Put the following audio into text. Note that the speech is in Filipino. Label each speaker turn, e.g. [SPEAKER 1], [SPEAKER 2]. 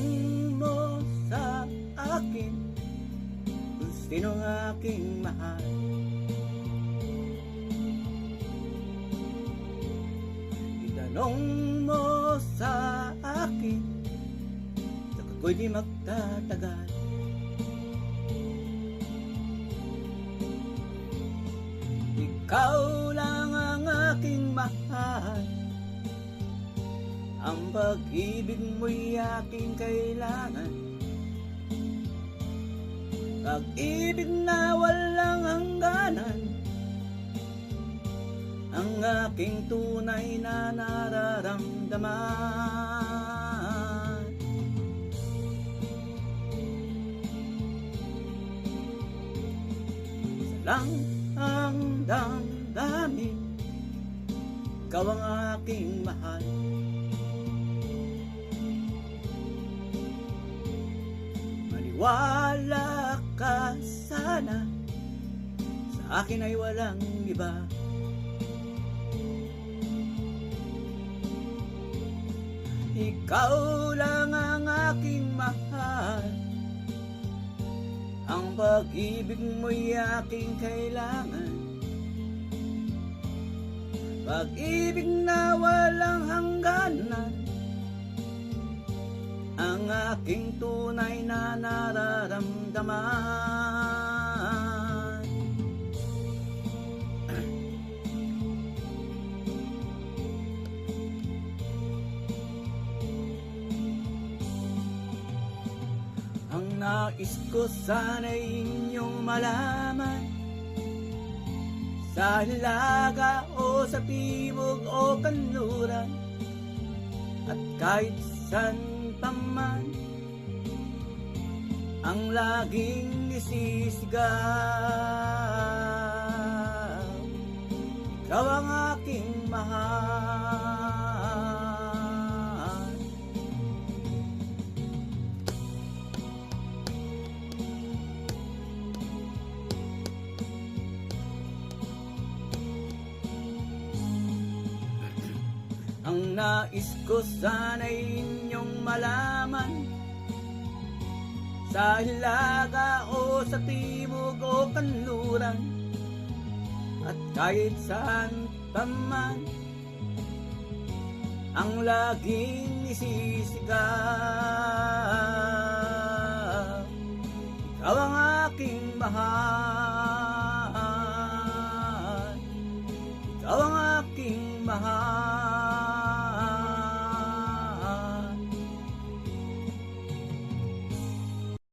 [SPEAKER 1] Itanong mo sa akin kung sino ang aking mahal. Itanong mo sa akin, saka ko'y di magtatagal. Ikaw lang ang aking mahal, ang pag-ibig mo'y aking kailangan. Pag-ibig na walang hangganan, ang aking tunay na nararamdaman. Isa lang ang damdamin, ikaw ang aking mahal. Maniwala ka sana, sa akin ay walang iba. Ikaw lang ang aking mahal, ang pag-ibig mo'y aking kailangan. Pag-ibig na walang hangganan, ang aking tunay na nararamdaman. Ang nais ko sana'y inyong malaman, sa hilaga o sa timog o kanluran, at kahit saan pa man, ang laging isisigaw, ikaw ang aking mahal. Ang nais ko sana'y inyong malaman, sa hilaga o sa timog o kanluran, at kahit saan pa man, ang laging isisigaw, ikaw ang aking mahal. Ikaw ang aking mahal.